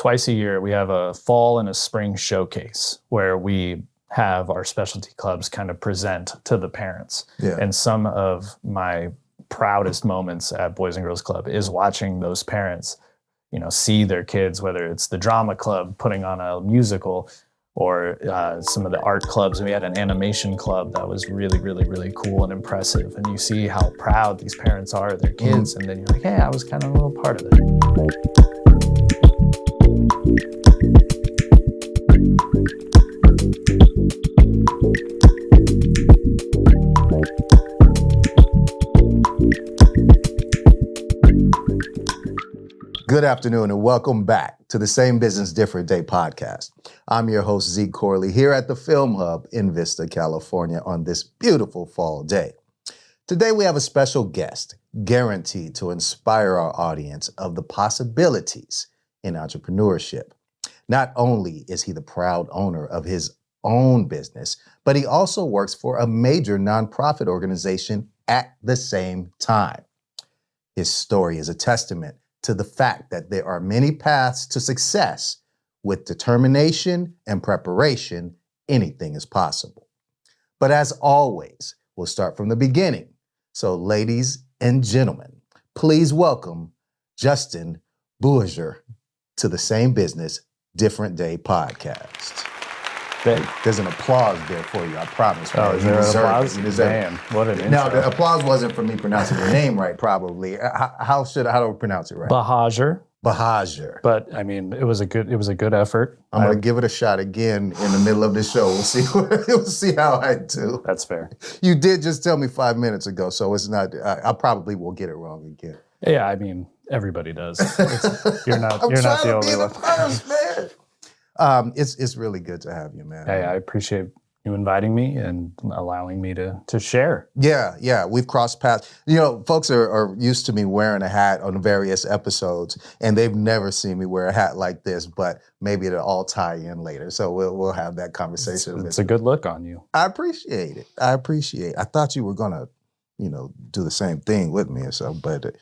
twice a year, we have a fall and a spring showcase where we have our specialty clubs kind of present to the parents. Yeah. And some of my proudest moments at Boys and Girls Club is watching those parents, see their kids, whether it's the drama club putting on a musical or some of the art clubs. And we had an animation club that was really, really, really cool and impressive. And you see how proud these parents are of their kids. And then you're like, hey, I was kind of a little part of it. Good afternoon and welcome back to the Same Business, Different Day podcast. I'm your host, Zeke Corley, here at the Film Hub in Vista, California on this beautiful fall day. Today we have a special guest guaranteed to inspire our audience of the possibilities in entrepreneurship. Not only is he the proud owner of his own business, but he also works for a major nonprofit organization at the same time. His story is a testament to the fact that there are many paths to success. With determination and preparation, anything is possible. But as always, we'll start from the beginning. So ladies and gentlemen, please welcome Justin Buhagiar to the Same Business, Different Day podcast. There's an applause there for you, I promise. Oh, is there an applause? Man, what an intro. Now, the applause wasn't for me pronouncing your name right, probably. How do I pronounce it right? Buhagiar. Buhagiar. But I mean, it was a good effort. I'm gonna give it a shot again in the middle of the show. We'll see how I do. That's fair. You did just tell me 5 minutes ago, so it's not. I probably will get it wrong again. Yeah, I mean, everybody does. You're not the only one. First, man. It's really good to have you, man. Hey, I appreciate you inviting me and allowing me to share. Yeah, we've crossed paths. Folks are used to me wearing a hat on various episodes, and they've never seen me wear a hat like this, but maybe it'll all tie in later. So we'll have that conversation. It's a good look on you. I appreciate it. I thought you were gonna, do the same thing with me or so, but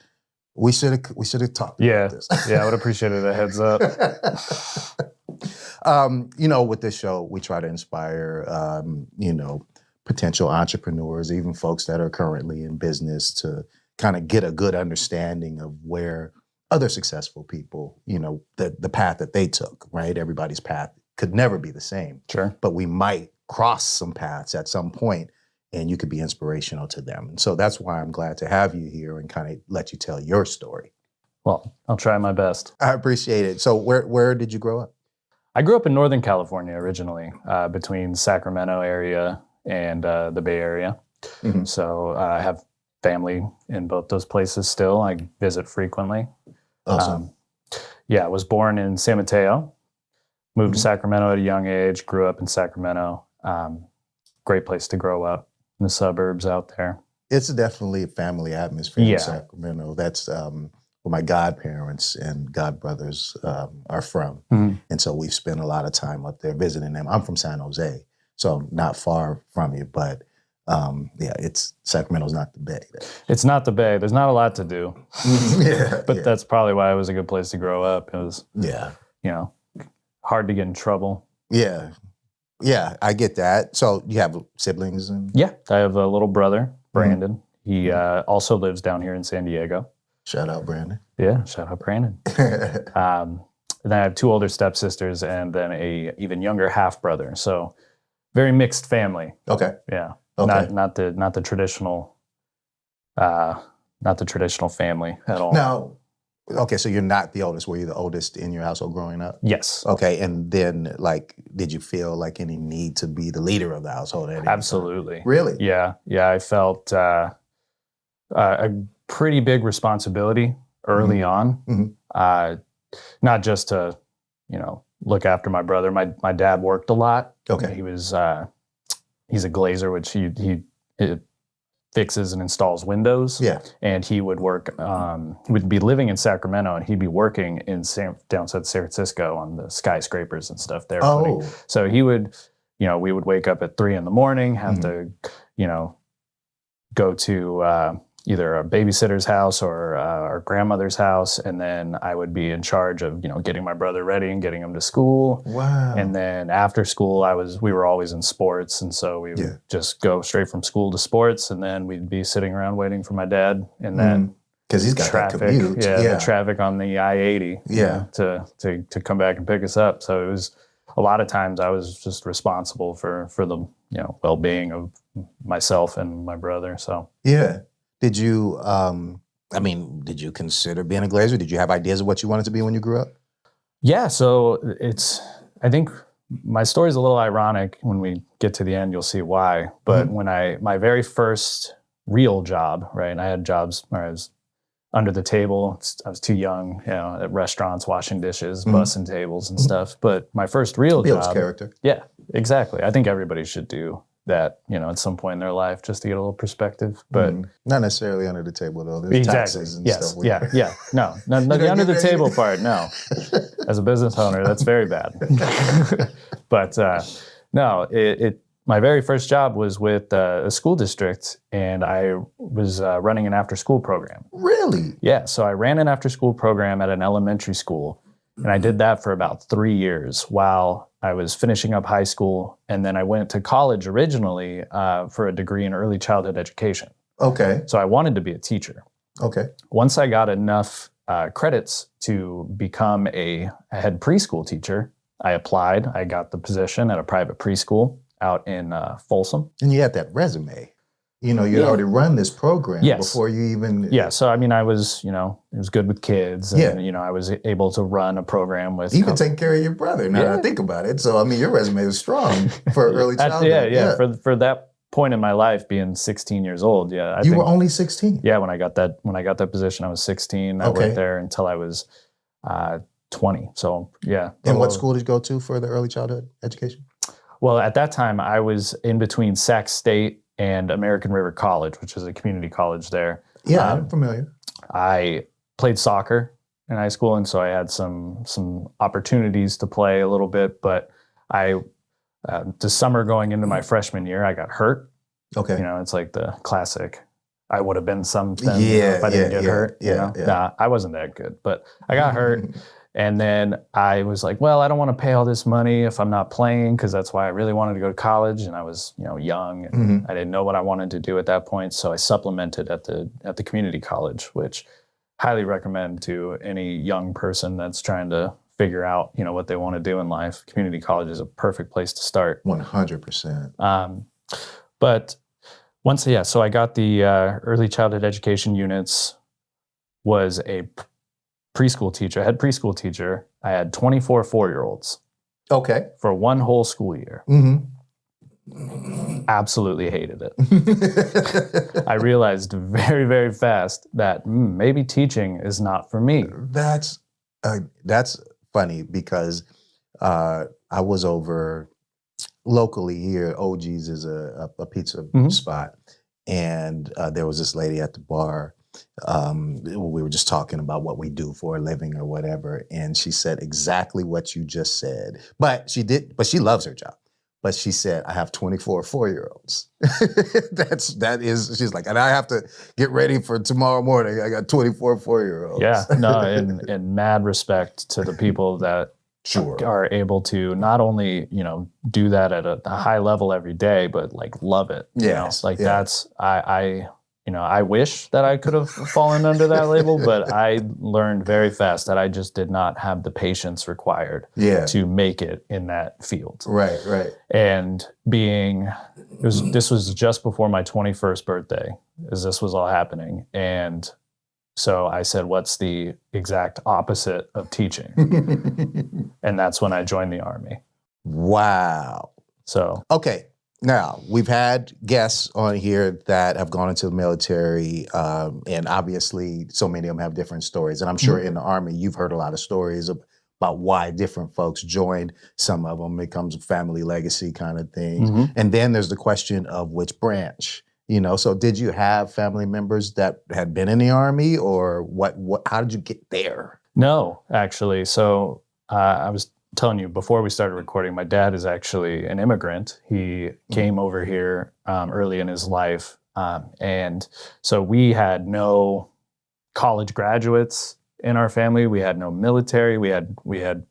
we should have talked about this. Yeah, I would appreciate it, a heads up. With this show, we try to inspire, potential entrepreneurs, even folks that are currently in business, to kind of get a good understanding of where other successful people, the path that they took, right? Everybody's path could never be the same. Sure. But we might cross some paths at some point, and you could be inspirational to them. And so that's why I'm glad to have you here and kind of let you tell your story. Well, I'll try my best. I appreciate it. So where did you grow up? I grew up in Northern California originally, between Sacramento area and the Bay Area. Mm-hmm. So I have family in both those places still. I visit frequently. Awesome. I was born in San Mateo, moved to Sacramento at a young age, grew up in Sacramento. Great place to grow up in the suburbs out there. It's definitely a family atmosphere in Sacramento. That's where my godparents and godbrothers are from. Mm-hmm. And so we've spent a lot of time up there visiting them. I'm from San Jose, so not far from you, but Sacramento's not the Bay. It's not the Bay. There's not a lot to do. But that's probably why it was a good place to grow up. It was, hard to get in trouble. Yeah, I get that. So you have siblings? Yeah, I have a little brother, Brandon. Mm-hmm. He also lives down here in San Diego. Shout out, Brandon. Yeah, shout out, Brandon. And then I have two older stepsisters and then a even younger half brother. So very mixed family. Okay. Yeah. Okay. Not the traditional family at all. Now, okay, so you're not the oldest. Were you the oldest in your household growing up? Yes. Okay, and then did you feel like any need to be the leader of the household at any Absolutely. time? Really? Yeah. I felt a pretty big responsibility early on, not just to, look after my brother. My dad worked a lot. Okay. He's a glazer, which he fixes and installs windows. Yeah. And he would work, would be living in Sacramento and he'd be working in down San Francisco on the skyscrapers and stuff there. Oh. So he would, we would wake up at 3 a.m, have to, go to either a babysitter's house or our grandmother's house, and then I would be in charge of getting my brother ready and getting him to school. Wow. And then after school, we were always in sports, and so we would just go straight from school to sports, and then we'd be sitting around waiting for my dad, and then because he's got traffic, that commute. the traffic on the I-80, to come back and pick us up. So it was a lot of times I was just responsible for the well-being of myself and my brother. So yeah. Did you did you consider being a glazer? Did you have ideas of what you wanted to be when you grew up? Yeah, so I think my story is a little ironic. When we get to the end, you'll see why. But when my very first real job, right, and I had jobs where I was under the table. I was too young, at restaurants, washing dishes, bussing tables and stuff. But my first real Builds job. character. Yeah, exactly. I think everybody should do that, at some point in their life, just to get a little perspective. But not necessarily under the table though. There's taxes and stuff. Yeah. No, the under the table part, no. As a business owner, that's very bad. But no, my very first job was with a school district, and I was running an after-school program. Really? Yeah, so I ran an after-school program at an elementary school, and I did that for about 3 years while I was finishing up high school, and then I went to college originally for a degree in early childhood education. Okay. So I wanted to be a teacher. Okay. Once I got enough credits to become a head preschool teacher, I applied. I got the position at a private preschool out in Folsom. And you had that resume. You'd already run this program before you even... Yeah, so I was, it was good with kids. And, I was able to run a program with... Even take care of your brother, now that I think about it. So, your resume is strong for early childhood. For that point in my life, being 16 years old, You were only 16? Yeah, when I got that position, I was 16. I worked there until I was 20. So, yeah. And what school did you go to for the early childhood education? Well, at that time, I was in between Sac State and American River College, which is a community college there. Yeah, I'm familiar. I played soccer in high school, and so I had some opportunities to play a little bit. But the summer going into my freshman year, I got hurt. Okay. It's like the classic, I would have been something if I didn't get hurt. Nah, I wasn't that good, but I got hurt. And then I was like, well, I don't want to pay all this money if I'm not playing, because that's why I really wanted to go to college. And I was, young, and I didn't know what I wanted to do at that point. So I supplemented at the community college, which highly recommend to any young person that's trying to figure out, what they want to do in life. Community college is a perfect place to start. 100%. But so I got the early childhood education units, was a preschool teacher, head preschool teacher. I had 24 4-year-olds. Okay. For one whole school year. Absolutely hated it. I realized very, very fast that maybe teaching is not for me. That's funny because I was over locally here. OG's is a pizza spot, and there was this lady at the bar. We were just talking about what we do for a living or whatever, and she said exactly what you just said. But she loves her job. But she said, I have 24 4-year-olds. She's like, and I have to get ready for tomorrow morning. I got 24 4-year-olds. Yeah, no, and mad respect to the people that are able to not only, do that at a high level every day, but like love it. That's, I wish that I could have fallen under that label, but I learned very fast that I just did not have the patience required to make it in that field. Right. And this was just before my 21st birthday, as this was all happening. And so I said, what's the exact opposite of teaching? And that's when I joined the Army. Wow. So. Okay. Now, we've had guests on here that have gone into the military, and obviously so many of them have different stories. And I'm sure in the Army, you've heard a lot of stories about why different folks joined. Some of them becomes a family legacy kind of thing. And then there's the question of which branch, So did you have family members that had been in the Army, or how did you get there? No, actually. So I was telling you before we started recording, my dad is actually an immigrant. He came over here early in his life And so we had no college graduates in our family. We had no military. We had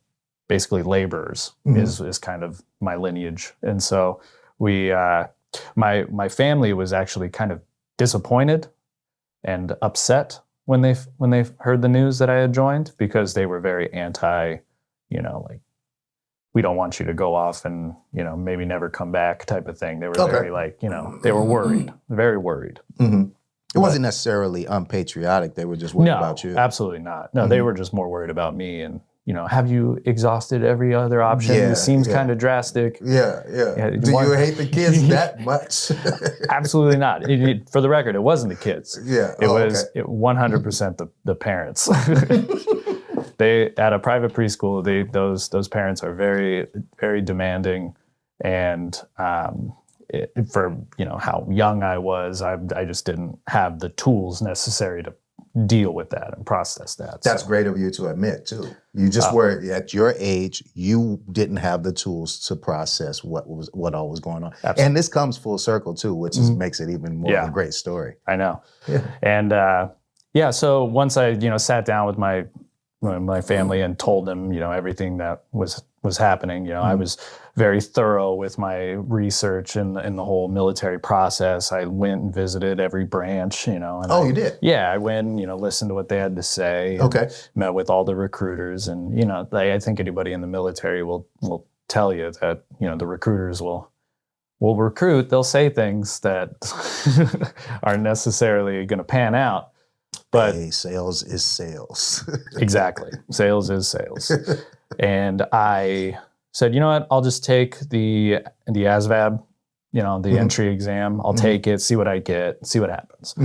basically laborers is kind of my lineage. And so my family was actually kind of disappointed and upset when they heard the news that I had joined, because they were very anti, like, we don't want you to go off and, maybe never come back type of thing. They were very like, they were worried, very worried. Mm-hmm. It wasn't necessarily unpatriotic. They were just worried about you. Absolutely not. No, they were just more worried about me and, have you exhausted every other option? This seems kind of drastic. Yeah. Do you hate the kids that much? Absolutely not. For the record, it wasn't the kids. Yeah. It was 100% the parents. They, at a private preschool, those parents are very, very demanding, and for how young I was, I just didn't have the tools necessary to deal with that and process that. That's great of you to admit too. You just were at your age, you didn't have the tools to process what all was going on. Absolutely. And this comes full circle too, which makes it even more of a great story. I know. Yeah. And so once I sat down with my family and told them everything that was happening, I was very thorough with my research in the whole military process. I went and visited every branch, and you did? Yeah, I went, listened to what they had to say. Okay. Met with all the recruiters, and I think anybody in the military will tell you that the recruiters will recruit. They'll say things that aren't necessarily going to pan out. But hey, sales is sales. Exactly. Sales is sales. And I said, you know what, I'll just take the ASVAB, the entry exam. I'll take it, see what I get, see what happens.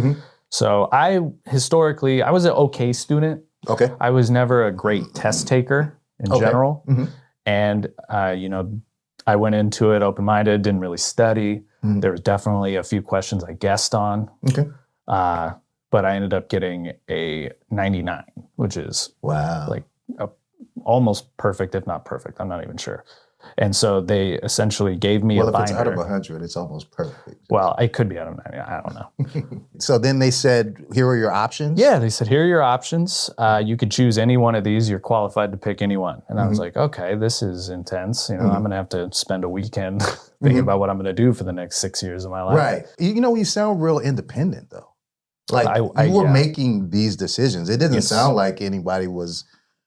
So I was an okay student. Okay. I was never a great test taker in general. And, I went into it open-minded, didn't really study. There was definitely a few questions I guessed on. Okay. But I ended up getting a 99, which is like almost perfect, if not perfect. I'm not even sure. And so they essentially gave me a binder. Well, if it's out of 100, it's almost perfect. Well, it could be out of 90. I don't know. So then they said, here are your options? Yeah, they said, here are your options. You could choose any one of these. You're qualified to pick any one. And I was like, okay, this is intense. I'm going to have to spend a weekend thinking about what I'm going to do for the next 6 years of my life. Right. You sound real independent, though. Like, you were making these decisions. It didn't sound like anybody was,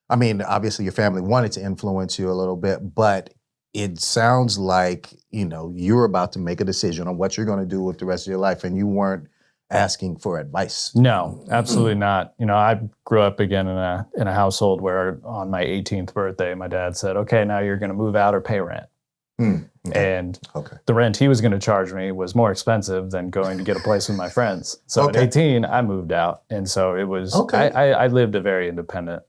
obviously your family wanted to influence you a little bit, but it sounds like, you were about to make a decision on what you're going to do with the rest of your life, and you weren't asking for advice. No, absolutely not. I grew up again in a household where on my 18th birthday, my dad said, okay, now you're going to move out or pay rent. And the rent he was going to charge me was more expensive than going to get a place with my friends. So at 18, I moved out. And so it was, I lived a very independent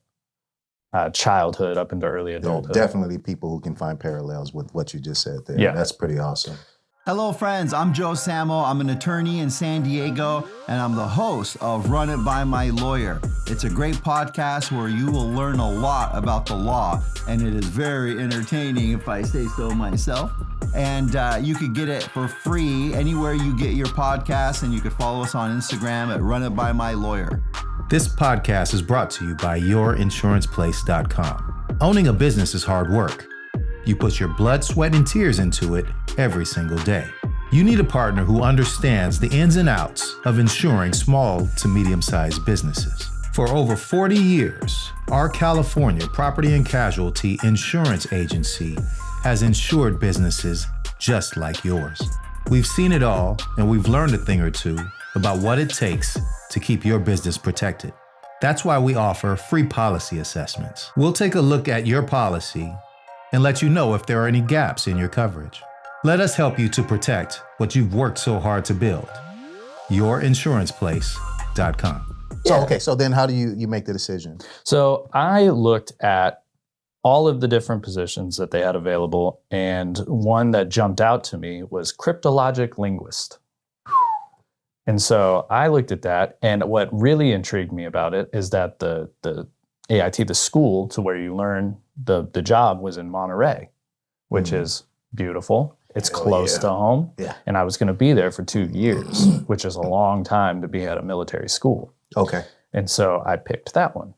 childhood up into early adulthood. There are definitely people who can find parallels with what you just said there. Yeah. That's pretty awesome. Hello, friends. I'm Joe Samo. I'm an attorney in San Diego, and I'm the host of Run It By My Lawyer. It's a great podcast where you will learn a lot about the law, and it is very entertaining, if I say so myself. And you could get it for free anywhere you get your podcasts, and you could follow us on Instagram at Run It By My Lawyer. This podcast is brought to you by YourInsurancePlace.com. Owning a business is hard work. You put your blood, sweat, and tears into it every single day. You need a partner who understands the ins and outs of insuring small to medium-sized businesses. For over 40 years, our California Property and Casualty Insurance Agency has insured businesses just like yours. We've seen it all, and we've learned a thing or two about what it takes to keep your business protected. That's why we offer free policy assessments. We'll take a look at your policy and let you know if there are any gaps in your coverage. Let us help you to protect what you've worked so hard to build. YourInsurancePlace.com. So then how do you make the decision? So I looked at all of the different positions that they had available, and one that jumped out to me was cryptologic linguist. And so I looked at that, and what really intrigued me about it is that the AIT, the school to where you learn the job, was in Monterey, which is beautiful. It's close to home. Yeah. And I was going to be there for 2 years, which is a long time to be at a military school. Okay. And so I picked that one.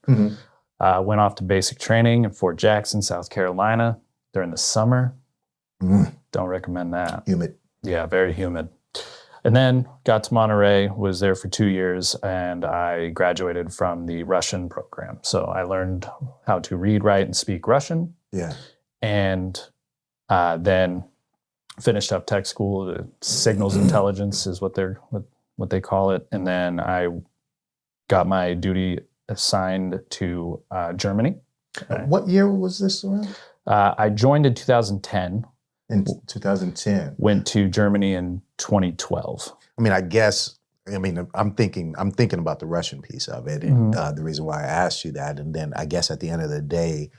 Went off to basic training in Fort Jackson, South Carolina during the summer. Don't recommend that. Humid. Yeah, very humid. And then got to Monterey, was there for 2 years, and I graduated from the Russian program. So I learned how to read, write, and speak Russian. Yeah. And then finished up tech school. The signals intelligence is what they call it. And then I got my duty assigned to Germany. What year was this around? I joined in 2010. In 2010. Went to Germany in 2012. I mean, I'm thinking about the Russian piece of it, and the reason why I asked you that. And then I guess at the end of the day,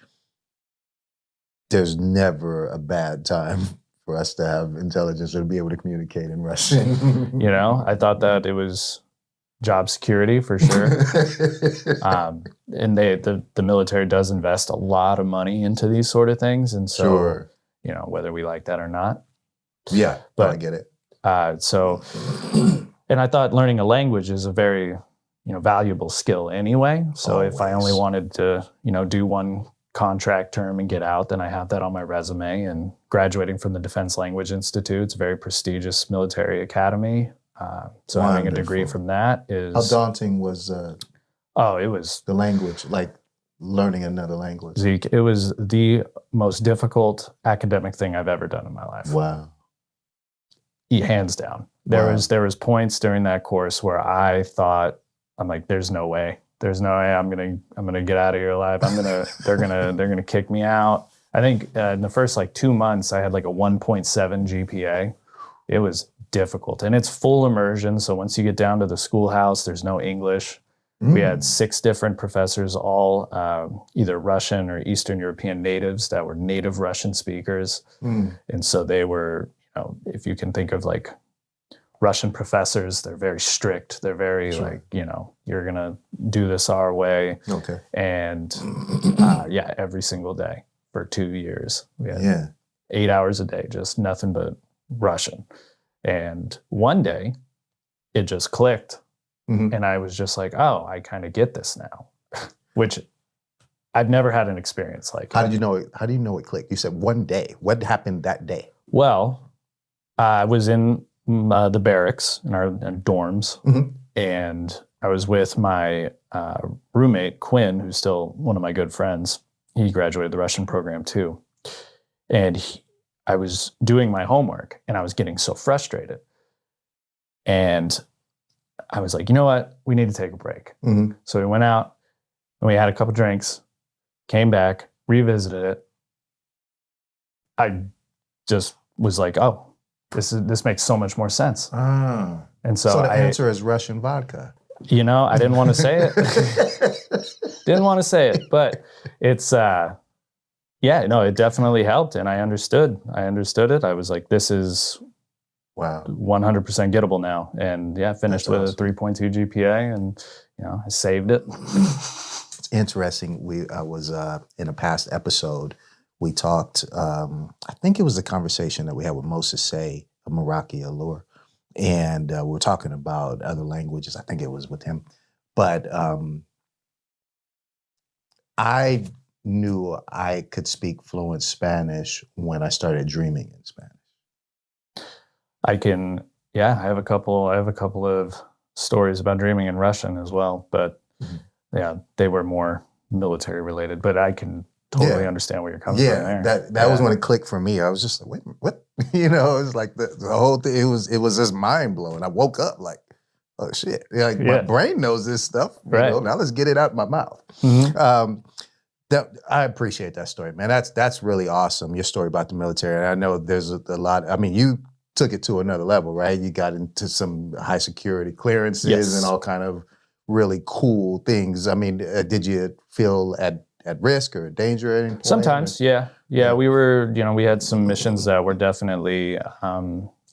there's never a bad time for us to have intelligence or to be able to communicate in Russian. You know, I thought that it was job security for sure. And the military does invest a lot of money into these sort of things. And so, Sure. You know, whether we like that or not. Yeah, but I get it. And I thought learning a language is a very, valuable skill anyway. So if I only wanted to, do one contract term and get out, then I have that on my resume. And graduating from the Defense Language Institute, it's a very prestigious military academy. So having a degree from that is... How daunting was it was... the language, like learning another language? Zeke, it was the most difficult academic thing I've ever done in my life. Wow. Hands down. There was points during that course where I thought, I'm like, there's no way I'm gonna get out of here alive. They're gonna kick me out. I think in the first 2 months I had a 1.7 GPA. It was difficult, and it's full immersion. So once you get down to the schoolhouse, there's no English. We had 6 different professors, all either Russian or Eastern European natives that were native Russian speakers. And so they were, if you can think of Russian professors, they're very strict. They're very you're going to do this our way. Okay. And every single day for 2 years. We had 8 hours a day, just nothing but Russian. And one day it just clicked. And I was just like, oh, I kind of get this now, which I've never had an experience like. How did you know it? How do you know it clicked? You said one day. What happened that day? Well, I was in the barracks in our dorms, and I was with my roommate, Quinn, who's still one of my good friends. He graduated the Russian program too. And I was doing my homework, and I was getting so frustrated. And I was like, you know what? We need to take a break. So we went out and we had a couple drinks, came back, revisited it. I just was like, oh, this makes so much more sense. And so the answer is Russian vodka. I didn't want to say it. But it's, it definitely helped. And I understood it. I was like, this is... Wow. 100% gettable now. And finished with a 3.2 GPA, and I saved it. It's interesting. I was in a past episode, we talked, I think it was the conversation that we had with Moses Say of Meraki Allure. And we were talking about other languages. I think it was with him. But I knew I could speak fluent Spanish when I started dreaming in Spanish. I have a couple of stories about dreaming in Russian as well, but they were more military related, but I can totally understand where you're coming from there. That was when it clicked for me. I was just like, wait, what? It was like the whole thing, it was just mind blowing. I woke up like, oh shit. My brain knows this stuff. Right. Now let's get it out of my mouth. I appreciate that story, man. That's really awesome. Your story about the military. And I know there's a lot, you took it to another level, right? You got into some high security clearances and all kind of really cool things. Did you feel at risk or danger at any point? Sometimes, yeah. We were, we had some missions that were definitely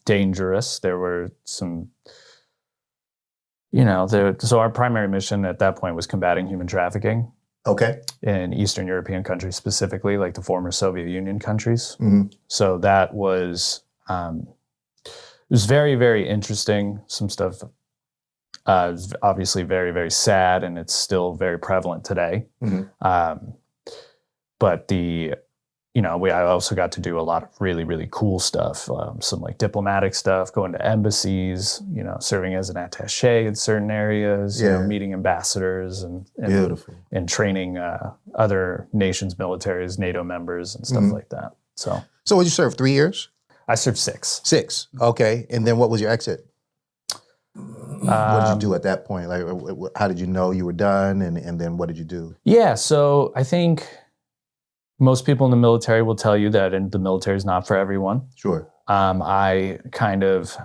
dangerous. There were some, so our primary mission at that point was combating human trafficking. Okay. In Eastern European countries specifically, like the former Soviet Union countries. So that was It was very, very interesting. Some stuff is obviously very, very sad, and it's still very prevalent today. But I also got to do a lot of really, really cool stuff. Some like diplomatic stuff, going to embassies, serving as an attaché in certain areas, meeting ambassadors and Beautiful. And training other nations' militaries, NATO members and stuff like that. So would you serve 3 years? I served 6. 6. Okay. And then what was your exit? What did you do at that point? Like, how did you know you were done? And then what did you do? Yeah. So I think most people in the military will tell you that the military is not for everyone. Sure. I kind of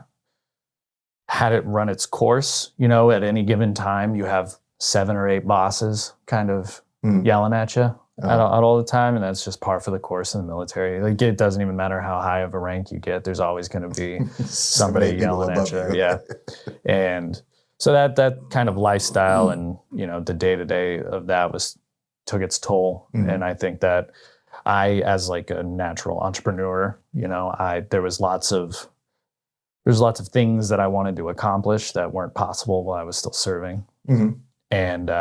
had it run its course. At any given time, you have 7 or 8 bosses kind of yelling at you all the time, and that's just par for the course in the military. Like, it doesn't even matter how high of a rank you get. There's always going to be somebody yelling at you. Yeah. And so that kind of lifestyle and, the day-to-day of that took its toll. And I think that I, as like a natural entrepreneur, there's lots of things that I wanted to accomplish that weren't possible while I was still serving. And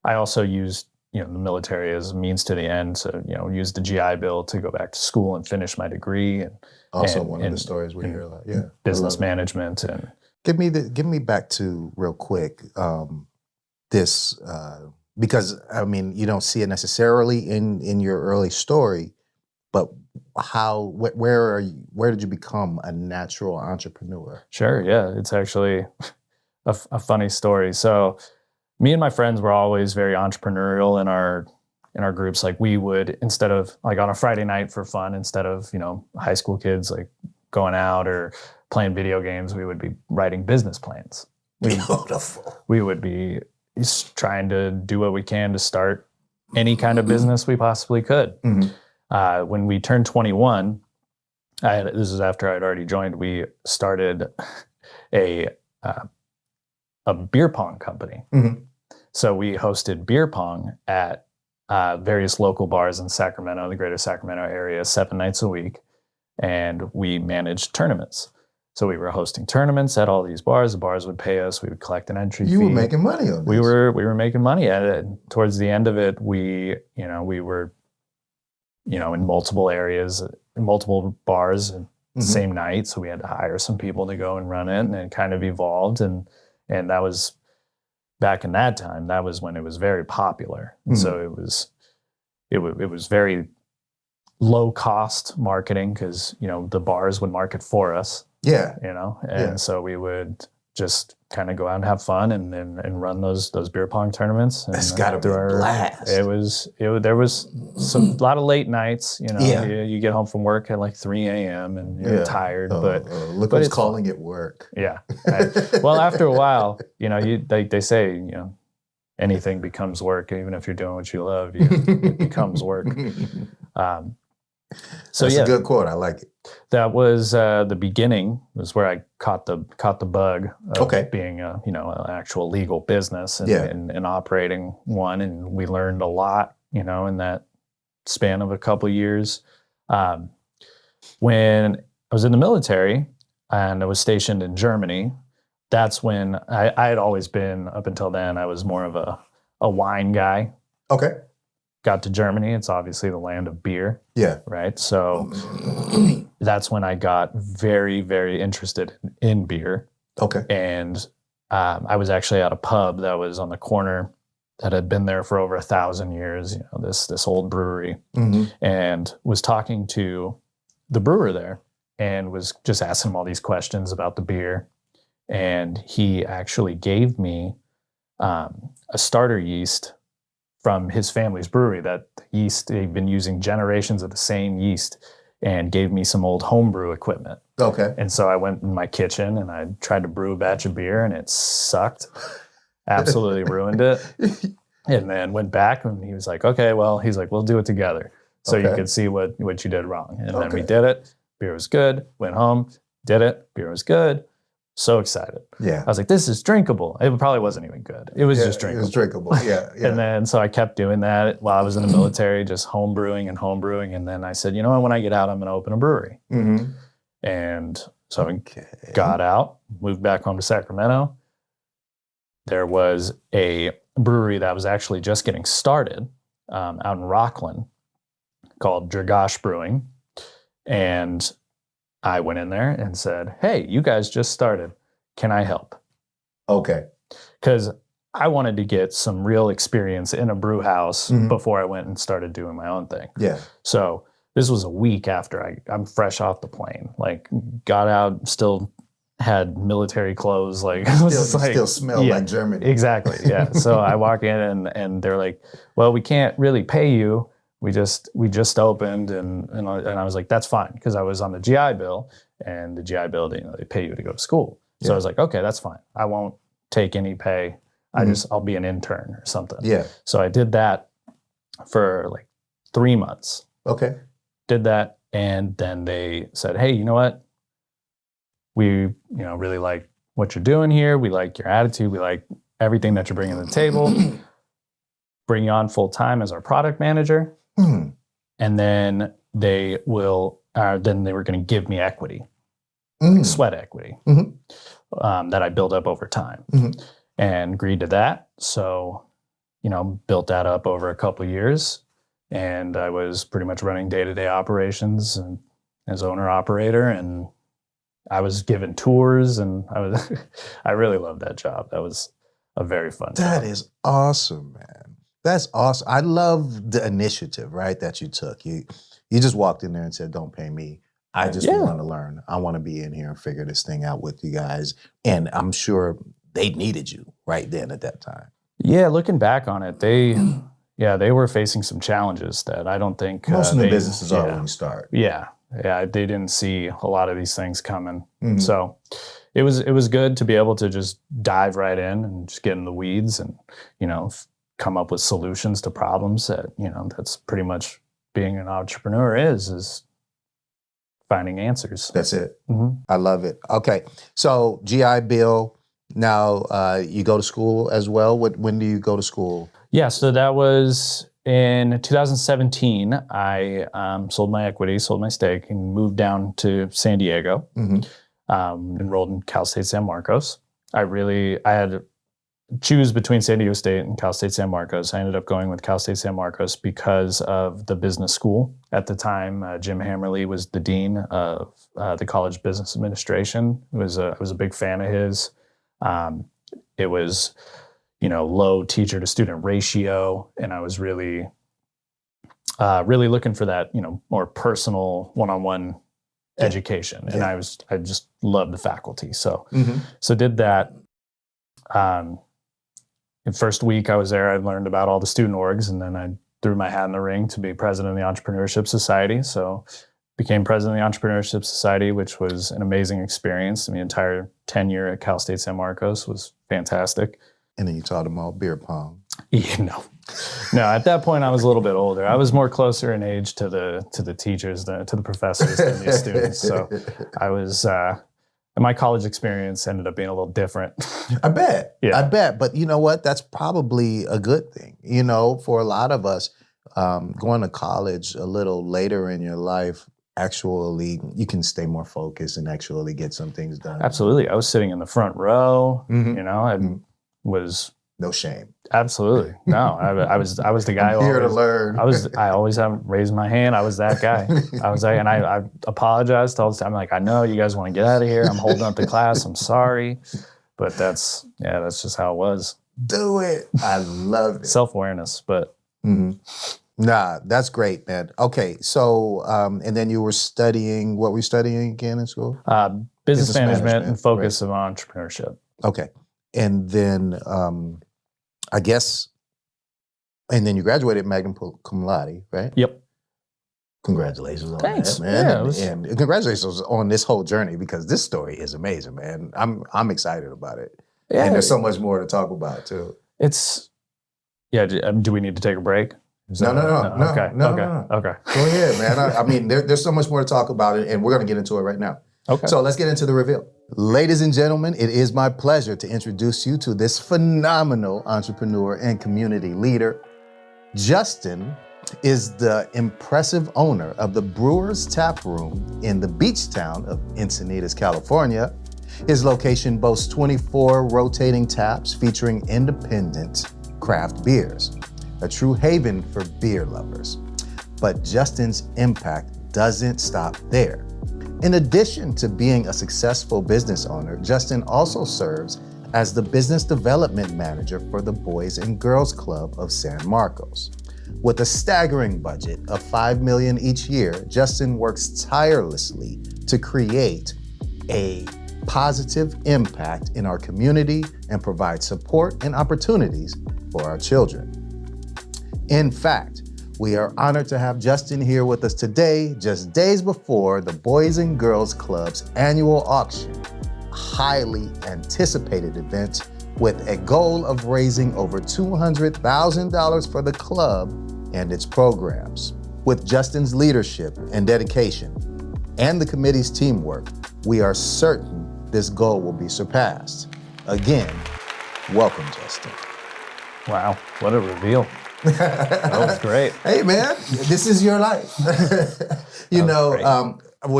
I also used, the military as a means to the end. So, used the GI Bill to go back to school and finish my dedegree. And also one of the stories we hear a lot. Yeah. Business management. And give me back to real quick, this, because you don't see it necessarily in your early story, but where did you become a natural entrepreneur? Sure. Yeah. It's actually a funny story. So me and my friends were always very entrepreneurial in our groups. Like, we would, instead of like on a Friday night for fun, instead of, high school kids like going out or playing video games, we would be writing business plans. Beautiful. We would be trying to do what we can to start any kind of business we possibly could. When we turned 21, this is after I'd already joined, we started a beer pong company. So we hosted beer pong at various local bars in Sacramento, the greater Sacramento area, 7 nights a week. And we managed tournaments. So we were hosting tournaments at all these bars. The bars would pay us. We would collect an entry fee. You were making money on this. We were making money at it. Towards the end of it, we were, in multiple areas, in multiple bars the same night. So we had to hire some people to go and run it, and it kind of evolved. And that was back in that time. That was when it was very popular. And so it was very low cost marketing, because, the bars would market for us. Yeah. So we would just kind of go out and have fun and run those beer pong tournaments. That's gotta be a blast. There was a lot of late nights, you get home from work at like 3 a.m. and you're tired, but who's calling it work. Yeah. Well, after a while, they say, anything becomes work. Even if you're doing what you love, it becomes work. So that's a good quote. I like it. That was the beginning. Was where I caught the bug of being an actual legal business and operating one, and we learned a lot, in that span of a couple of years. When I was in the military and I was stationed in Germany, that's when I had always been, up until then, I was more of a wine guy. Okay. Got to Germany, it's obviously the land of beer. Yeah. Right. So that's when I got very, very interested in beer. Okay. And I was actually at a pub that was on the corner that had been there for over 1,000 years, this old brewery, and was talking to the brewer there and was just asking him all these questions about the beer. And he actually gave me a starter yeast from his family's brewery. That yeast, they've been using generations of the same yeast, and gave me some old homebrew equipment. Okay. And so I went in my kitchen and I tried to brew a batch of beer, and it sucked. Absolutely ruined it. And then went back, and he was like, okay, well, we'll do it together. So you could see what you did wrong. And then we did it. Beer was good. Went home, did it. Beer was good. So excited. Yeah. I was like, this is drinkable. It probably wasn't even good. It was just drinkable. It was drinkable. Yeah. And then, so I kept doing that while I was in the military, just home brewing. And then I said, you know what, when I get out, I'm going to open a brewery. Mm-hmm. And so I got out, moved back home to Sacramento. There was a brewery that was actually just getting started out in Rockland called Dragash Brewing. And I went in there and said, hey, you guys just started. Can I help? Okay. Because I wanted to get some real experience in a brew house before I went and started doing my own thing. Yeah. So this was a week after I'm fresh off the plane. Like, got out, still had military clothes. Like, still smell like Germany. Exactly. Yeah. So I walk in and they're like, well, we can't really pay you. We just opened and I was like, that's fine, because I was on the GI Bill, and the GI Bill, they pay you to go to school. So I was like, okay, that's fine. I won't take any pay. I'll be an intern or something. Yeah. So I did that for like 3 months. Okay. Did that, and then they said, hey, you know what? We really like what you're doing here. We like your attitude. We like everything that you're bringing to the table. Bring you on full time as our product manager. And then they were going to give me equity, like sweat equity, that I built up over time, and agreed to that. So, built that up over a couple of years, and I was pretty much running day-to-day operations and as owner operator, and I was given tours, and I really loved that job. That was a very fun job. That is awesome, man. That's awesome. I love the initiative, right, that you took. You just walked in there and said, don't pay me. I just want to learn. I want to be in here and figure this thing out with you guys. And I'm sure they needed you right then at that time. Yeah, looking back on it, they were facing some challenges that I don't think most of the businesses are when you start. Yeah, they didn't see a lot of these things coming. So it was good to be able to just dive right in and just get in the weeds and come up with solutions to problems that that's pretty much being an entrepreneur is finding answers. That's it. I love it. Okay, so GI Bill. Now you go to school as well. When do you go to school? Yeah, so that was in 2017. I sold my equity, sold my stake, and moved down to San Diego. Enrolled in Cal State San Marcos. I had to choose between San Diego State and Cal State San Marcos. I ended up going with Cal State San Marcos because of the business school. At the time, Jim Hammerly was the dean of the College Business Administration. I was a big fan of his. It was, low teacher to student ratio, and I was really looking for that, more personal one-on-one education. And I just loved the faculty. So did that. The first week I was there, I learned about all the student orgs, and then I threw my hat in the ring to be president of the Entrepreneurship Society. So became president of the Entrepreneurship Society, which was an amazing experience. The entire tenure at Cal State San Marcos was fantastic. And then you taught them all beer pong. No, at that point I was a little bit older. I was more closer in age to the teachers, to the professors than the students. So I was, my college experience ended up being a little different. I bet. Yeah. I bet. But you know what? That's probably a good thing. For a lot of us, going to college a little later in your life, actually, you can stay more focused and actually get some things done. Absolutely. I was sitting in the front row. I was no shame. Absolutely. No, I was the guy. I'm here to learn. I always have raised my hand. I was that guy. And I apologized all the time. I'm like, I know you guys want to get out of here. I'm holding up the class. I'm sorry. But that's just how it was. Do it. I love it. Self-awareness, but. Nah, that's great, man. Okay, so, and then you were studying, what were you studying again in school? Business management and focus of entrepreneurship. Okay. And then, I guess, and then you graduated magna cum laude, right? Yep. Congratulations on Thanks. that, man. Yeah, and congratulations on this whole journey, because this story is amazing, man. I'm excited about it. Yeah. And there's so much more to talk about too. Do we need to take a break? No. Okay. Go ahead, man. I mean, there's so much more to talk about, and we're going to get into it right now. Okay. So let's get into the reveal. Ladies and gentlemen, it is my pleasure to introduce you to this phenomenal entrepreneur and community leader. Justin is the impressive owner of the Brewers Taproom in the beach town of Encinitas, California. His location boasts 24 rotating taps featuring independent craft beers, a true haven for beer lovers. But Justin's impact doesn't stop there. In addition to being a successful business owner, Justin also serves as the business development manager for the Boys and Girls Club of San Marcos. With a staggering budget of $5 million each year, Justin works tirelessly to create a positive impact in our community and provide support and opportunities for our children. In fact, we are honored to have Justin here with us today, just days before the Boys and Girls Club's annual auction, a highly anticipated event with a goal of raising over $200,000 for the club and its programs. With Justin's leadership and dedication and the committee's teamwork, we are certain this goal will be surpassed. Again, welcome, Justin. Wow, what a reveal. That was great. Hey, man, this is your life. We're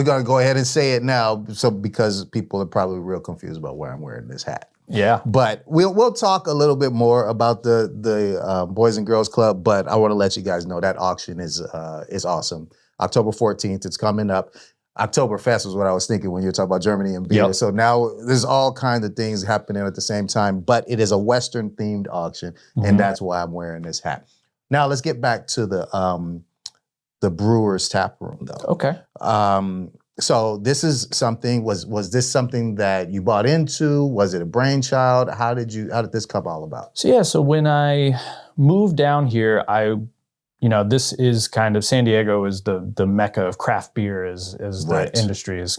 going to go ahead and say it now because people are probably real confused about why I'm wearing this hat. Yeah. But we'll talk a little bit more about the Boys and Girls Club, but I want to let you guys know that auction is awesome. October 14th, it's coming up. Oktoberfest was what I was thinking when you were talking about Germany and beer. Yep. So now there's all kinds of things happening at the same time, but it is a Western-themed auction, and that's why I'm wearing this hat. Now let's get back to the Brewers Taproom, though. Okay. So this is something. Was this something that you bought into? Was it a brainchild? How did this come all about? So when I moved down here, this is kind of San Diego is the mecca of craft beer, as right. The industry is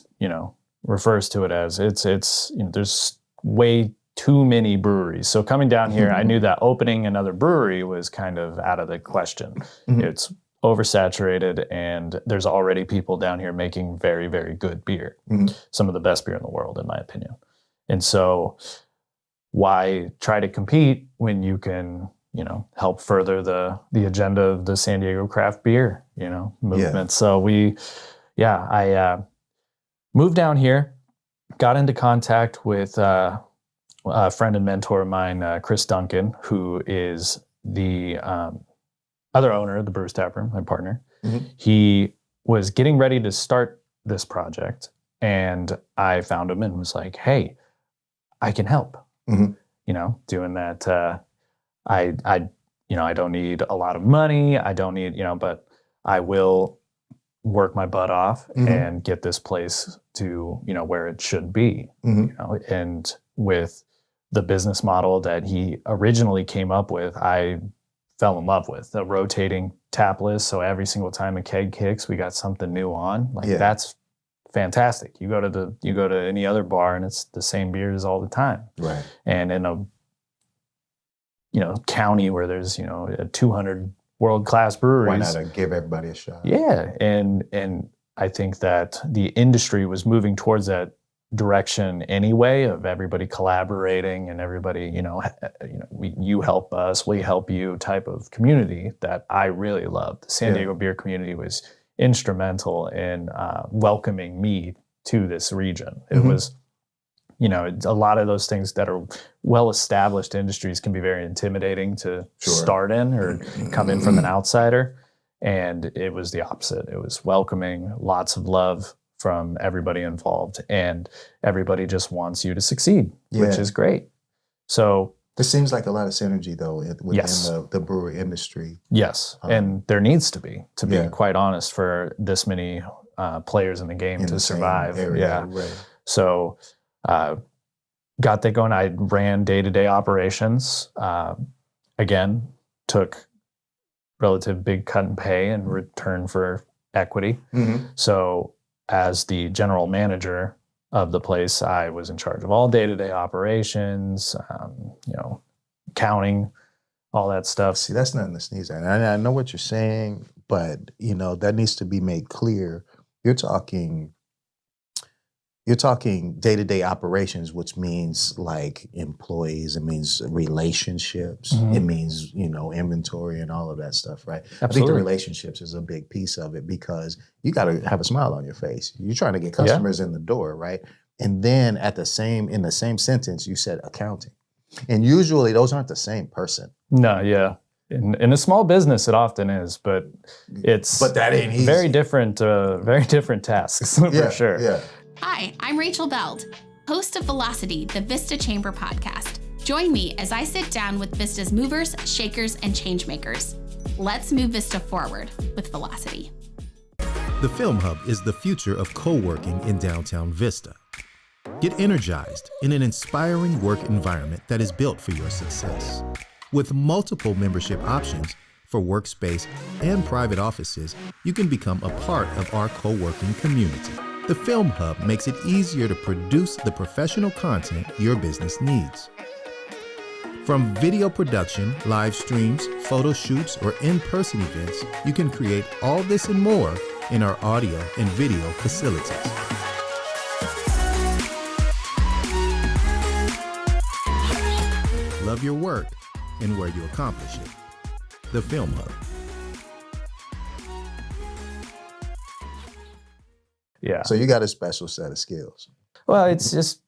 refers to it as. It's there's way too many breweries. So coming down here, I knew that opening another brewery was kind of out of the question. Mm-hmm. It's oversaturated, and there's already people down here making very, very good beer. Mm-hmm. Some of the best beer in the world, in my opinion. And so why try to compete when you can help further the agenda of the San Diego craft beer, movement. Yeah. So I moved down here, got into contact with a friend and mentor of mine, Chris Duncan, who is the other owner of the Brewers Taproom, my partner. Mm-hmm. He was getting ready to start this project, and I found him and was like, hey, I can help, doing that. I don't need a lot of money. I don't need, but I will work my butt off and get this place to, where it should be, and with the business model that he originally came up with, I fell in love with the rotating tap list. So every single time a keg kicks, we got something new on. That's fantastic. You go to any other bar and it's the same beers all the time. Right. And in a county where there's 200 world-class breweries. Why not give everybody a shot? Yeah, and I think that the industry was moving towards that direction anyway, of everybody collaborating and everybody, you help us, we help you type of community that I really loved. The San Diego beer community was instrumental in welcoming me to this region. It was, a lot of those things that are well-established industries can be very intimidating to start in or come in from an outsider. And it was the opposite. It was welcoming, lots of love from everybody involved, and everybody just wants you to succeed, which is great. So there seems like a lot of synergy, though, within the brewery industry. Yes, and there needs to be quite honest, for this many players in the game to survive. Right. So got that going. I ran day-to-day operations. Again, took relative big cut in pay in return for equity. So as the general manager of the place, I was in charge of all day-to-day operations, accounting, all that stuff. See, that's nothing to sneeze at. I know what you're saying, but that needs to be made clear. You're talking you're talking day-to-day operations, which means like employees, it means relationships, it means, inventory and all of that stuff, right? Absolutely. I think the relationships is a big piece of it because you got to have a smile on your face. You're trying to get customers in the door, right? And then in the same sentence, you said accounting. And usually those aren't the same person. No, yeah. In a small business, it often is, but that ain't easy. Very different tasks for sure. Yeah. Hi, I'm Rachel Beld, host of Velocity, the Vista Chamber podcast. Join me as I sit down with Vista's movers, shakers, and changemakers. Let's move Vista forward with Velocity. The Film Hub is the future of co-working in downtown Vista. Get energized in an inspiring work environment that is built for your success. With multiple membership options for workspace and private offices, you can become a part of our co-working community. The Film Hub makes it easier to produce the professional content your business needs. From video production, live streams, photo shoots, or in-person events, you can create all this and more in our audio and video facilities. Love your work and where you accomplish it. The Film Hub. Yeah. So you got a special set of skills. Well, it's just,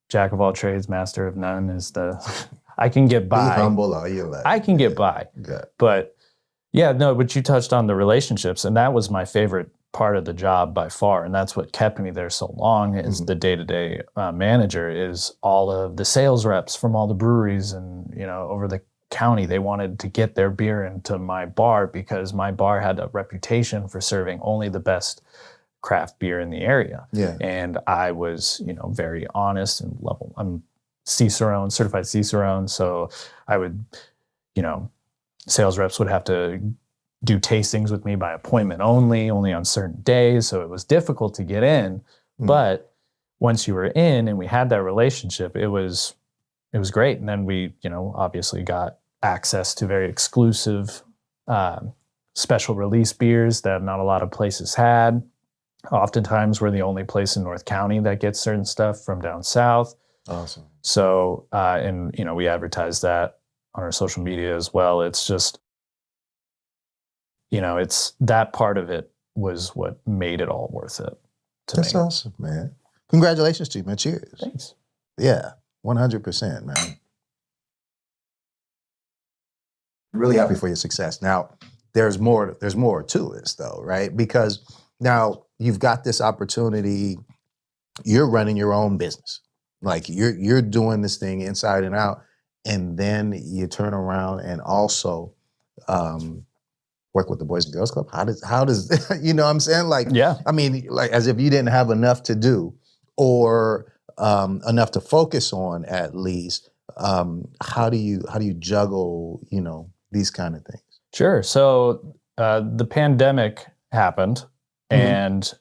jack of all trades, master of none is I can get by. Be humble all you like. I can get by. Good. But but you touched on the relationships, and that was my favorite part of the job by far. And that's what kept me there so long is the day-to-day manager is all of the sales reps from all the breweries and, over the county. They wanted to get their beer into my bar because my bar had a reputation for serving only the best craft beer in the area. Yeah. And I was, very honest and level. I'm Cicerone, certified Cicerone. So I would, sales reps would have to do tastings with me by appointment only on certain days. So it was difficult to get in. But once you were in and we had that relationship, it was great. And then we, obviously got access to very exclusive special release beers that not a lot of places had. Oftentimes we're the only place in North County that gets certain stuff from down south. Awesome. So, we advertise that on our social media as well. It's just, it's that part of it was what made it all worth it to That's me. awesome, man. Congratulations to you, man. Cheers. Thanks. Yeah, 100%, man. Really happy for your success. Now, there's more to this though, right? Because now you've got this opportunity, you're running your own business. Like you're doing this thing inside and out, and then you turn around and also work with the Boys and Girls Club. How does you know what I'm saying? Like, Yeah. I mean, like as if you didn't have enough to do or enough to focus on at least. How do you juggle, these kind of things? Sure. So the pandemic happened, and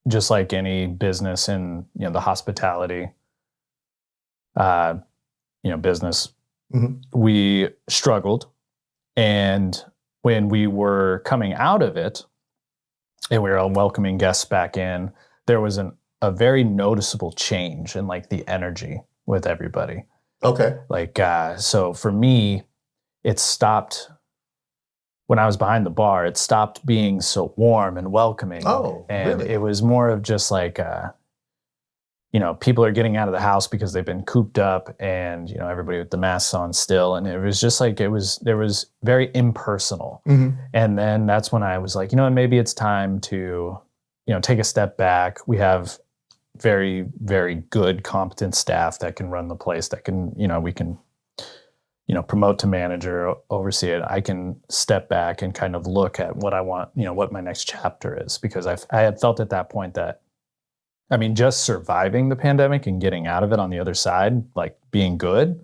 just like any business in the hospitality business, we struggled. And when we were coming out of it and we were welcoming guests back in, there was a very noticeable change in like the energy with everybody. Okay. Like, so for me, it stopped when I was behind the bar, it stopped being so warm and welcoming. Oh, and really? it was more of just like, people are getting out of the house because they've been cooped up and, everybody with the masks on still. And it was just like, there was very impersonal. And then that's when I was like, maybe it's time to, take a step back. We have very, very good, competent staff that can run the place, that can, we can, promote to manager, oversee it. I can step back and kind of look at what I want, what my next chapter is, because I had felt at that point that, just surviving the pandemic and getting out of it on the other side, like being good,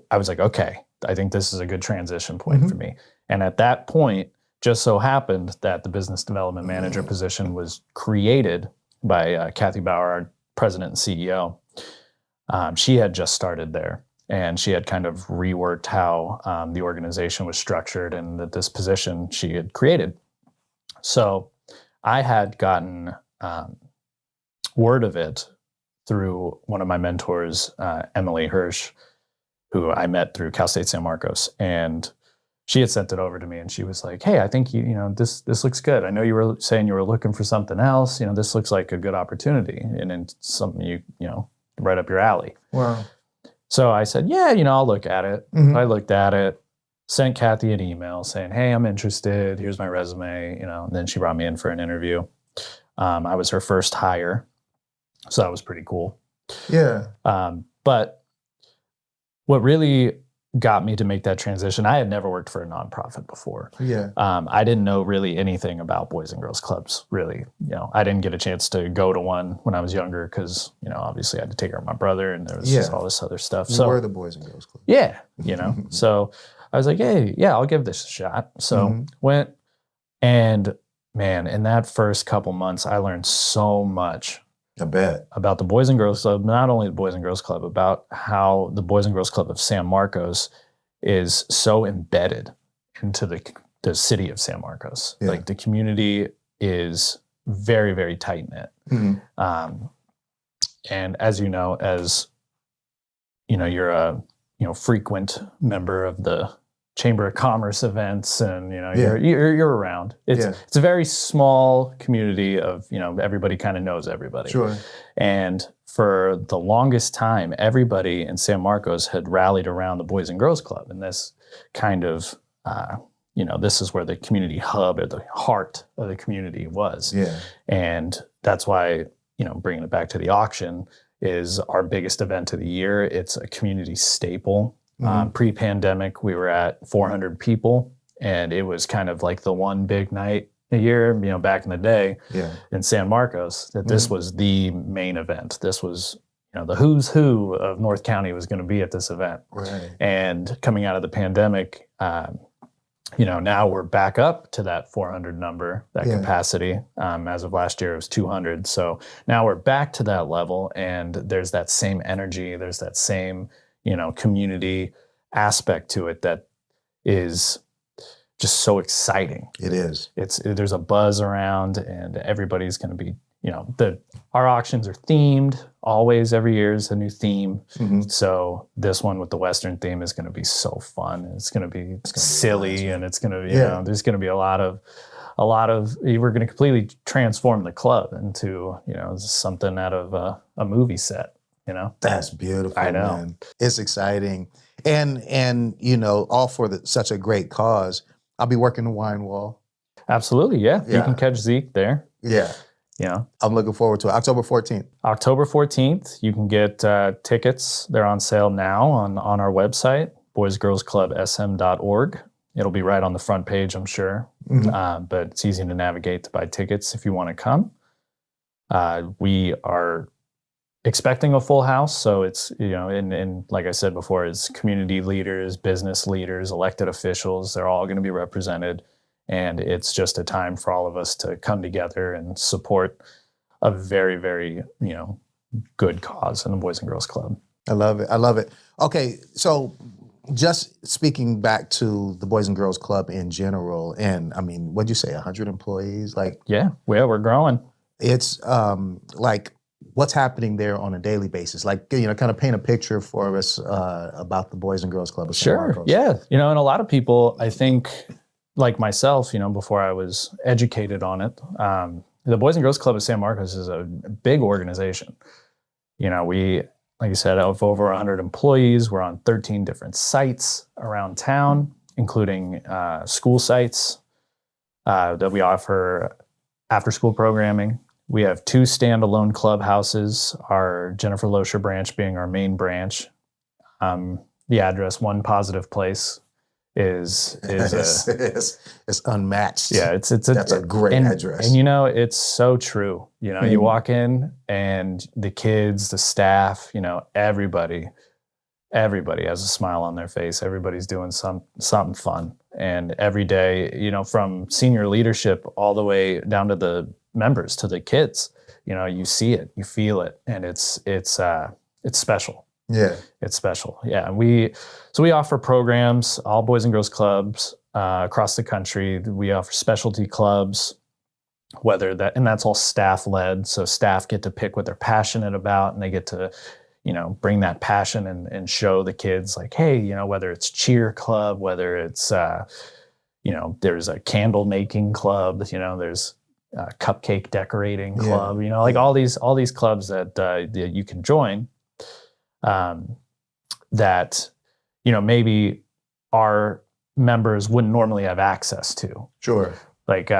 I was like, okay, I think this is a good transition point for me. And at that point, just so happened that the business development manager position was created by Kathy Bauer, our president and CEO. She had just started there, and she had kind of reworked how the organization was structured and that this position she had created. So I had gotten word of it through one of my mentors, Emily Hirsch, who I met through Cal State San Marcos. And she had sent it over to me, and she was like, hey, I think this looks good. I know you were saying you were looking for something else. This looks like a good opportunity and it's something you right up your alley. Wow. So I said, yeah, I'll look at it. Mhm. I looked at it, sent Kathy an email saying, hey, I'm interested. Here's my resume, and then she brought me in for an interview. I was her first hire. So that was pretty cool. Yeah. But what really got me to make that transition, I had never worked for a nonprofit before. Yeah. I didn't know really anything about Boys and Girls Clubs, really. I didn't get a chance to go to one when I was younger because, obviously I had to take care of my brother and there was just all this other stuff. You so were the Boys and Girls Club. Yeah, so I was like, hey, yeah, I'll give this a shot. So went, and man, in that first couple months, I learned so much. I bet. About the Boys and Girls Club, not only the Boys and Girls Club, about how the Boys and Girls Club of San Marcos is so embedded into the city of San Marcos. Yeah. Like the community is very, very tight-knit. Mhm. And as you're a frequent member of the Chamber of Commerce events, and you're around. It's a very small community of everybody kind of knows everybody. Sure. And for the longest time, everybody in San Marcos had rallied around the Boys and Girls Club, and this kind of this is where the community hub or the heart of the community was. Yeah. And that's why bringing it back to the auction is our biggest event of the year. It's a community staple. Pre-pandemic, we were at 400 people, and it was kind of like the one big night a year, back in the day in San Marcos, that this was the main event. This was, the who's who of North County was going to be at this event. Right. And coming out of the pandemic, now we're back up to that 400 number, that capacity. As of last year, it was 200. So now we're back to that level, and there's that same energy. There's that same community aspect to it that is just so exciting. It is. There's a buzz around, and everybody's going to be, our auctions are themed always. Every year is a new theme. So this one with the Western theme is going to be so fun. It's going to be silly, and it's going to be, there's going to be a lot of, we're going to completely transform the club into, something out of a movie set. That's beautiful. I know. Man. It's exciting. And all for such a great cause. I'll be working the wine wall. Absolutely, yeah. You can catch Zeke there. Yeah. I'm looking forward to it. October 14th. October 14th, you can get tickets. They're on sale now on our website, boysgirlsclubsm.org. It'll be right on the front page, I'm sure. But it's easy to navigate to buy tickets if you want to come. We are expecting a full house. So it's, and like I said before, it's community leaders, business leaders, elected officials. They're all going to be represented. And it's just a time for all of us to come together and support a very, very, good cause in the Boys and Girls Club. I love it. Okay. So just speaking back to the Boys and Girls Club in general, and I mean, what'd you say, 100 employees? We're growing. It's what's happening there on a daily basis? Kind of paint a picture for us about the Boys and Girls Club of San Marcos. Yeah. And a lot of people, I think, like myself, before I was educated on it, the Boys and Girls Club of San Marcos is a big organization. We, like you said, have over 100 employees. We're on 13 different sites around town, including school sites that we offer after-school programming. We have 2 standalone clubhouses, our Jennifer Loescher branch being our main branch. The address, One Positive Place, is it's unmatched. Yeah, that's a great address. And it's so true. You walk in and the kids, the staff, everybody has a smile on their face. Everybody's doing something fun. And every day, from senior leadership all the way down to the members, to the kids, you see it, you feel it, and it's special. Yeah. It's special. Yeah. And we offer programs, all Boys and Girls Clubs across the country. We offer specialty clubs. and that's all staff led. So staff get to pick what they're passionate about, and they get to, bring that passion and show the kids like, hey, whether it's cheer club, whether it's, there's a candle making club, there's a cupcake decorating club, like all these clubs that you can join, that, maybe our members wouldn't normally have access to. Sure. Like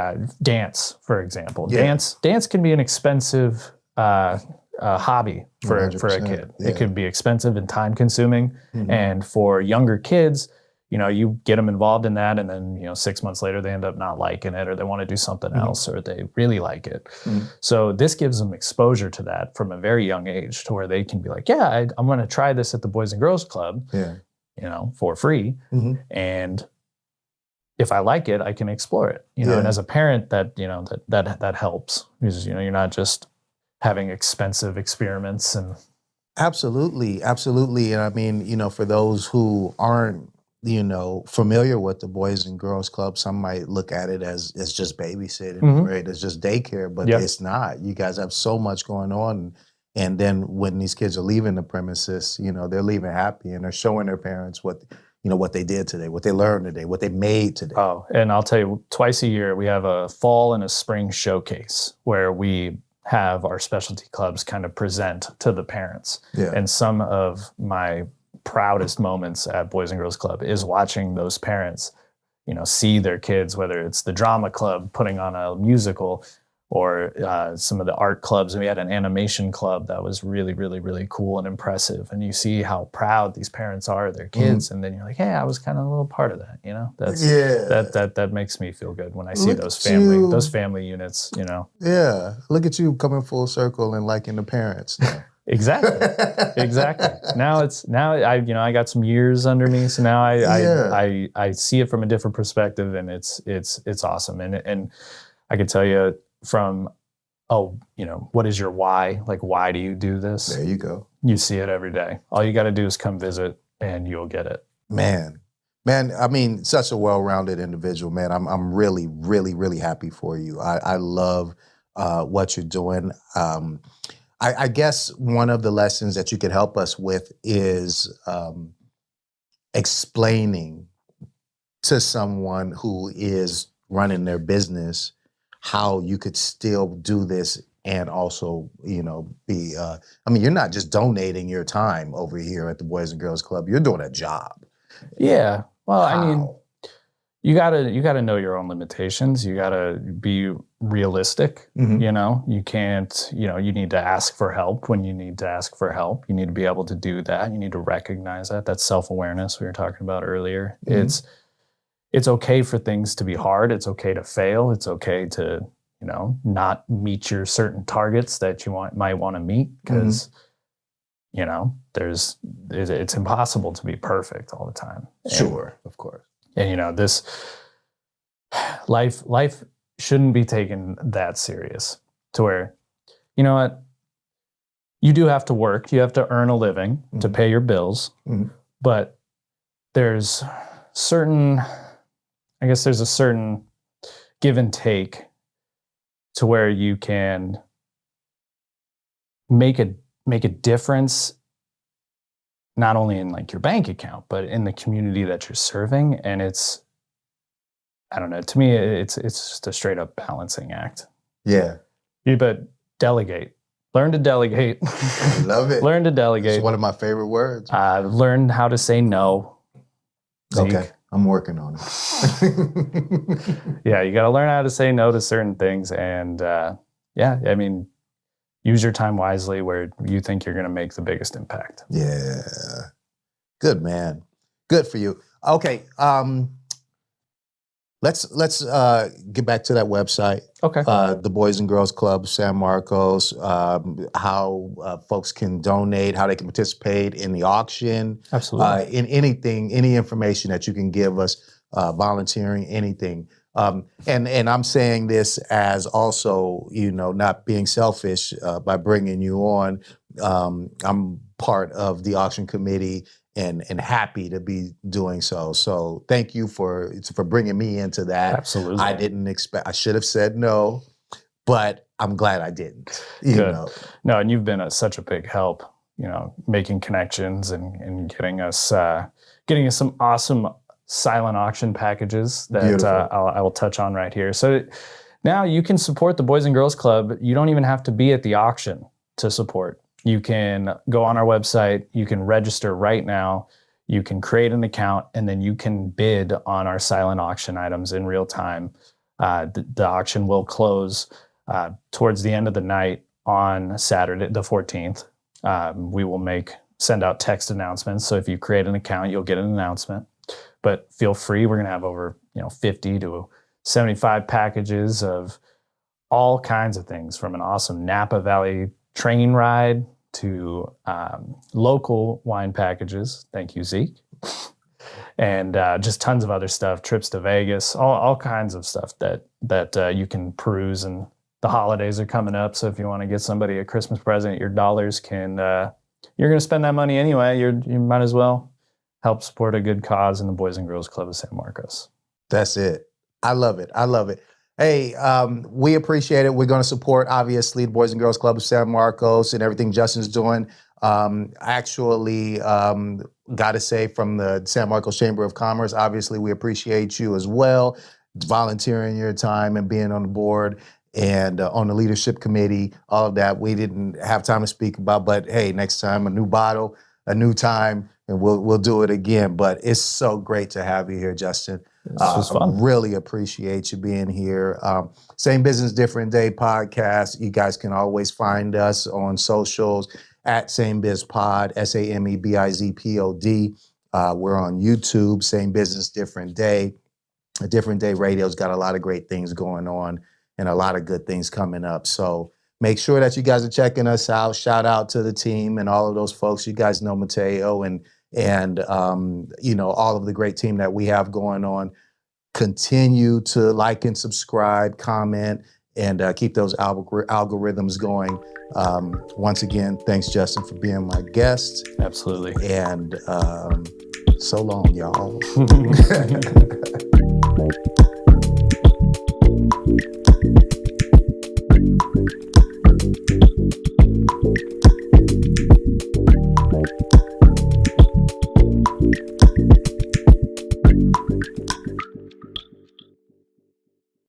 dance, for example. Yeah. Dance can be an expensive hobby for a 100%, kid. yeah. It could be expensive and time consuming. And for younger kids, you get them involved in that, and then 6 months later they end up not liking it, or they want to do something else, or they really like it. So this gives them exposure to that from a very young age, to where they can be like, yeah, I'm going to try this at the Boys and Girls Club, for free, and if I like it, I can explore it. And as a parent, that helps, because you're not just having expensive experiments. And Absolutely. And I mean, for those who aren't, familiar with the Boys and Girls Club, some might look at it as just babysitting, right? It's just daycare, but it's not. You guys have so much going on. And then when these kids are leaving the premises, they're leaving happy, and they're showing their parents what they did today, what they learned today, what they made today. Oh, and I'll tell you, twice a year, we have a fall and a spring showcase where we have our specialty clubs kind of present to the parents. Yeah. And some of my proudest moments at Boys and Girls Club is watching those parents, see their kids, whether it's the drama club putting on a musical, or some of the art clubs. And we had an animation club that was really, really, really cool and impressive. And you see how proud these parents are of their kids. And then you're like, hey, I was kind of a little part of that, that makes me feel good when I see those family units, Yeah. Look at you coming full circle and liking the parents. Exactly. Now I got some years under me. So now I see it from a different perspective, and it's awesome. And I can tell you, from, what is your why? Like, why do you do this? There you go. You see it every day. All you got to do is come visit, and you'll get it. Man, I mean, such a well-rounded individual, man. I'm really, really, really happy for you. I love what you're doing. I guess one of the lessons that you could help us with is explaining to someone who is running their business how you could still do this and also, be, you're not just donating your time over here at the Boys and Girls Club. You're doing a job. Yeah. Well, How? I mean, you gotta know your own limitations. You gotta be realistic. You can't, you need to ask for help when you need to ask for help. You need to be able to do that. You need to recognize that. That's self-awareness we were talking about earlier. It's okay for things to be hard. It's okay to fail. It's okay to, not meet your certain targets that you might want to meet, because, it's impossible to be perfect all the time. Sure, of course. And, this life shouldn't be taken that serious, to where, you know what, you do have to work. You have to earn a living to pay your bills, but there's a certain give and take to where you can make a difference, not only in like your bank account, but in the community that you're serving. And it's, I don't know, to me, it's just a straight up balancing act. Yeah. But delegate. Learn to delegate. I love it. Learn to delegate. It's one of my favorite words. Learn how to say no. Zeke. Okay. I'm working on it. Yeah, you got to learn how to say no to certain things. And use your time wisely where you think you're going to make the biggest impact. Yeah. Good, man. Good for you. Okay. Let's get back to that website. Okay. The Boys and Girls Club, San Marcos, how folks can donate, how they can participate in the auction. Absolutely. In anything, any information that you can give us, volunteering, anything. And I'm saying this as also, not being selfish by bringing you on. I'm part of the auction committee and happy to be doing so. So thank you for bringing me into that. Absolutely. I didn't expect, I should have said no, but I'm glad I didn't. You Good. know. No, and you've been such a big help, making connections and getting us some awesome silent auction packages that I will touch on right here. So now you can support the Boys and Girls Club. You don't even have to be at the auction to support. You can go on our website. You can register right now. You can create an account, and then you can bid on our silent auction items in real time. The auction will close towards the end of the night on Saturday, the 14th. We will send out text announcements. So if you create an account, you'll get an announcement. But feel free. We're going to have over 50 to 75 packages of all kinds of things, from an awesome Napa Valley train ride to local wine packages. Thank you, Zeke. And just tons of other stuff, trips to Vegas, all kinds of stuff that you can peruse. And the holidays are coming up, so if you want to get somebody a Christmas present, your dollars can, you're going to spend that money anyway. You might as well help support a good cause in the Boys and Girls Club of San Marcos. That's it. I love it. Hey, we appreciate it. We're going to support, obviously, the Boys and Girls Club of San Marcos and everything Justin's doing. Actually, got to say, from the San Marcos Chamber of Commerce, obviously, we appreciate you as well, volunteering your time and being on the board and on the leadership committee, all of that. We didn't have time to speak about, but hey, next time, a new bottle, a new time, and we'll do it again. But it's so great to have you here, Justin. This was fun. Really appreciate you being here. Same Business, Different Day podcast. You guys can always find us on socials at Same Biz Pod, SAMEBIZPOD. We're on YouTube, Same Business, Different Day. Different Day Radio's got a lot of great things going on and a lot of good things coming up. So make sure that you guys are checking us out. Shout out to the team and all of those folks. You guys know Mateo and all of the great team that we have going on. Continue to like and subscribe, comment, and keep those algorithms going. Once again, thanks, Justin, for being my guest. Absolutely. And so long, y'all.